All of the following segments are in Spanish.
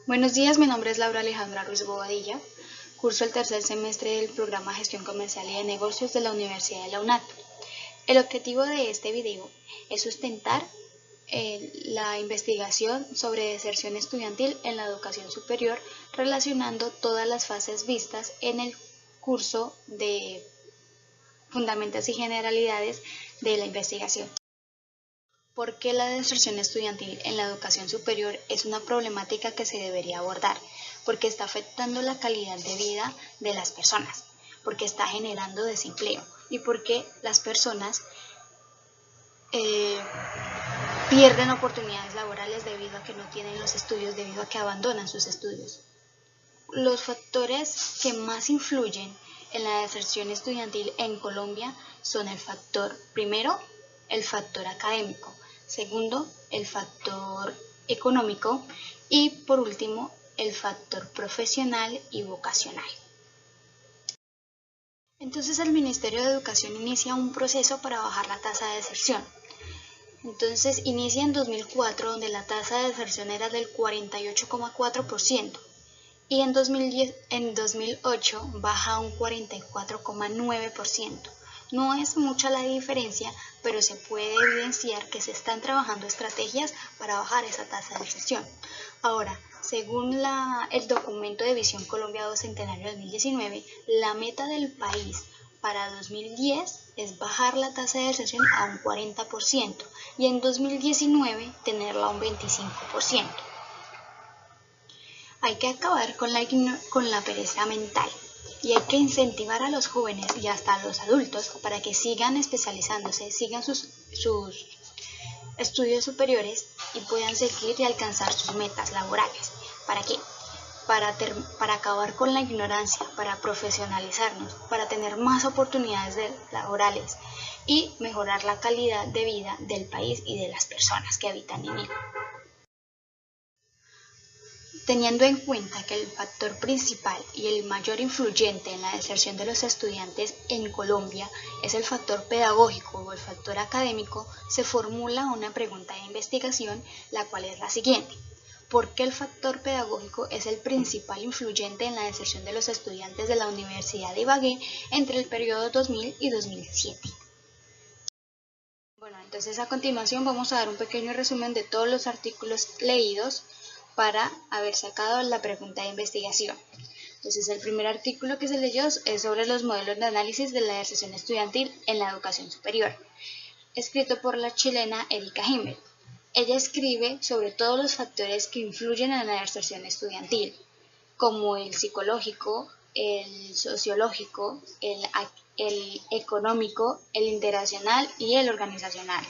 Buenos días, mi nombre es Laura Alejandra Ruiz Bobadilla, curso el tercer semestre del programa Gestión Comercial y de Negocios de la Universidad de la UNAT. El objetivo de este video es sustentar la investigación sobre deserción estudiantil en la educación superior, relacionando todas las fases vistas en el curso de Fundamentos y Generalidades de la investigación. ¿Por qué la deserción estudiantil en la educación superior es una problemática que se debería abordar? Porque está afectando la calidad de vida de las personas, porque está generando desempleo y porque las personas pierden oportunidades laborales debido a que no tienen los estudios, debido a que abandonan sus estudios. Los factores que más influyen en la deserción estudiantil en Colombia son el factor, primero, el factor académico, segundo, el factor económico y por último, el factor profesional y vocacional. Entonces el Ministerio de Educación inicia un proceso para bajar la tasa de deserción. Entonces inicia en 2004, donde la tasa de deserción era del 48,4%. Y en 2008 baja a un 44,9%. No es mucha la diferencia, pero se puede evidenciar que se están trabajando estrategias para bajar esa tasa de deserción. Ahora, según el documento de Visión Colombia 2 Centenario 2019, la meta del país para 2010 es bajar la tasa de deserción a un 40% y en 2019 tenerla a un 25%. Hay que acabar con la pereza mental y hay que incentivar a los jóvenes y hasta a los adultos para que sigan especializándose, sigan sus estudios superiores y puedan seguir y alcanzar sus metas laborales. ¿Para qué? Para acabar con la ignorancia, para profesionalizarnos, para tener más oportunidades laborales y mejorar la calidad de vida del país y de las personas que habitan en él. Teniendo en cuenta que el factor principal y el mayor influyente en la deserción de los estudiantes en Colombia es el factor pedagógico o el factor académico, se formula una pregunta de investigación, la cual es la siguiente: ¿por qué el factor pedagógico es el principal influyente en la deserción de los estudiantes de la Universidad de Ibagué entre el periodo 2000 y 2007? Bueno, entonces a continuación vamos a dar un pequeño resumen de todos los artículos leídos para haber sacado la pregunta de investigación. Entonces el primer artículo que se leyó es sobre los modelos de análisis de la deserción estudiantil en la educación superior, escrito por la chilena Erika Himmel. Ella escribe sobre todos los factores que influyen en la deserción estudiantil, como el psicológico, el sociológico, el económico, el internacional y el organizacional.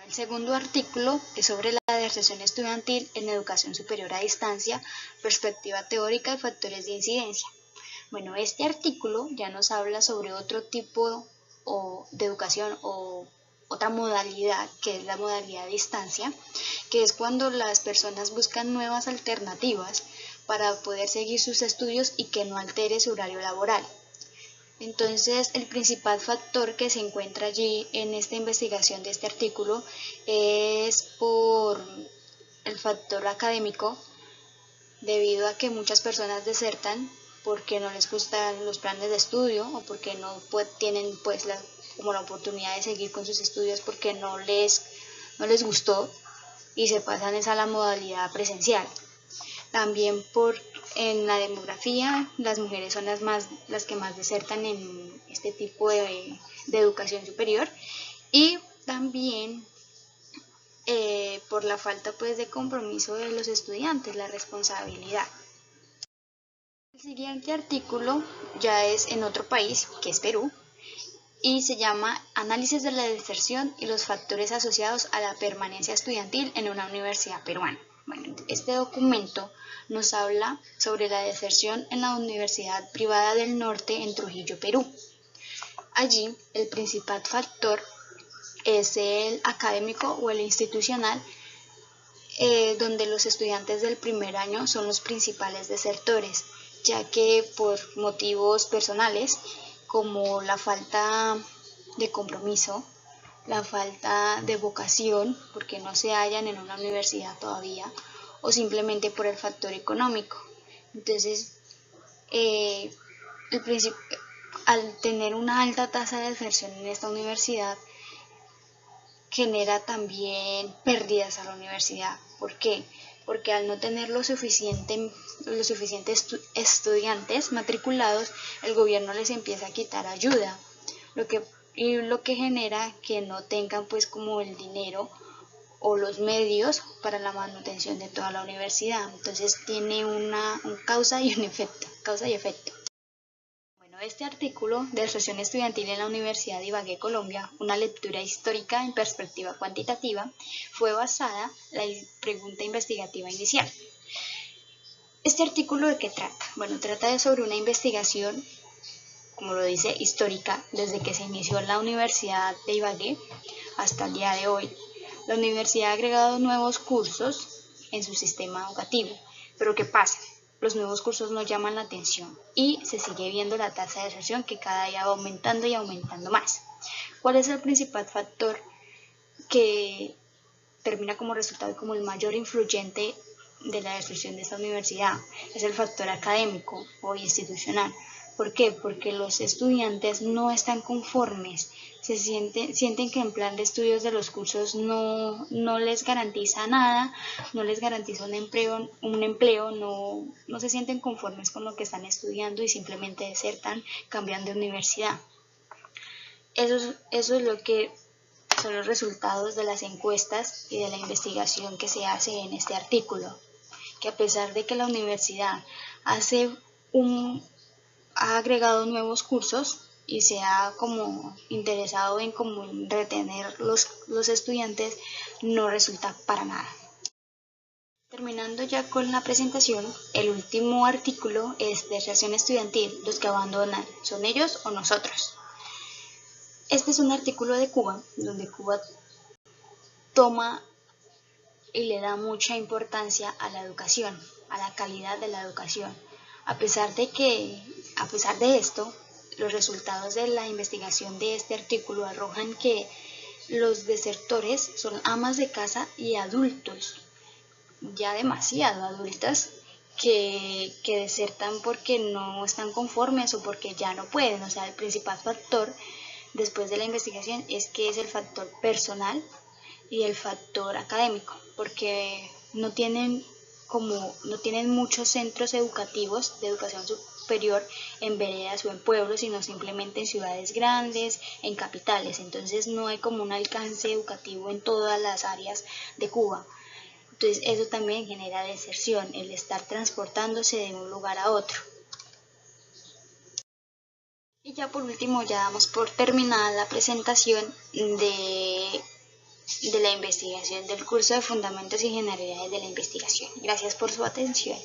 El segundo artículo es sobre la deserción estudiantil en educación superior a distancia, perspectiva teórica y factores de incidencia. Bueno, este artículo ya nos habla sobre otro tipo de educación o otra modalidad, que es la modalidad a distancia, que es cuando las personas buscan nuevas alternativas para poder seguir sus estudios y que no altere su horario laboral. Entonces, el principal factor que se encuentra allí en esta investigación de este artículo es por el factor académico, debido a que muchas personas desertan porque no les gustan los planes de estudio o porque no tienen pues la oportunidad de seguir con sus estudios porque no les gustó y se pasan a la modalidad presencial. También en la demografía, las mujeres son las que más desertan en este tipo de educación superior, y también por la falta pues de compromiso de los estudiantes, la responsabilidad. El siguiente artículo ya es en otro país, que es Perú, y se llama Análisis de la deserción y los factores asociados a la permanencia estudiantil en una universidad peruana. Bueno, este documento nos habla sobre la deserción en la Universidad Privada del Norte en Trujillo, Perú. Allí, el principal factor es el académico o el institucional, donde los estudiantes del primer año son los principales desertores, ya que por motivos personales, como la falta de compromiso, la falta de vocación, porque no se hallan en una universidad todavía, o simplemente por el factor económico. Entonces, al tener una alta tasa de deserción en esta universidad, genera también pérdidas a la universidad. ¿Por qué? Porque al no tener los suficientes estudiantes matriculados, el gobierno les empieza a quitar ayuda, lo que genera que no tengan pues como el dinero o los medios para la manutención de toda la universidad. Entonces tiene un causa y un efecto, causa y efecto. Bueno, este artículo de Asociación Estudiantil en la Universidad de Ibagué, Colombia, una lectura histórica en perspectiva cuantitativa, fue basada en la pregunta investigativa inicial. ¿Este artículo de qué trata? Bueno, trata sobre una investigación, como lo dice, histórica, desde que se inició la Universidad de Ibagué hasta el día de hoy. La universidad ha agregado nuevos cursos en su sistema educativo, pero ¿qué pasa? Los nuevos cursos no llaman la atención y se sigue viendo la tasa de deserción que cada día va aumentando y aumentando más. ¿Cuál es el principal factor que termina como resultado y como el mayor influyente de la deserción de esta universidad? Es el factor académico o institucional. ¿Por qué? Porque los estudiantes no están conformes, sienten que el plan de estudios de los cursos no les garantiza nada, no les garantiza un empleo, no se sienten conformes con lo que están estudiando y simplemente desertan, cambian de universidad. Eso es lo que son los resultados de las encuestas y de la investigación que se hace en este artículo, que a pesar de que la universidad ha agregado nuevos cursos y se ha como interesado en como retener los estudiantes, no resulta para nada. Terminando ya con la presentación, el último artículo es de Asociación Estudiantil, los que abandonan, ¿son ellos o nosotros? Este es un artículo de Cuba, donde Cuba toma y le da mucha importancia a la educación, a la calidad de la educación. A pesar de esto, los resultados de la investigación de este artículo arrojan que los desertores son amas de casa y adultos, ya demasiado adultas, que desertan porque no están conformes o porque ya no pueden. O sea, el principal factor después de la investigación es el factor personal y el factor académico, porque no tienen muchos centros educativos de educación superior en veredas o en pueblos, sino simplemente en ciudades grandes, en capitales. Entonces no hay como un alcance educativo en todas las áreas de Cuba. Entonces eso también genera deserción, el estar transportándose de un lugar a otro. Y ya por último, ya damos por terminada la presentación de la investigación del curso de Fundamentos y Generalidades de la Investigación. Gracias por su atención.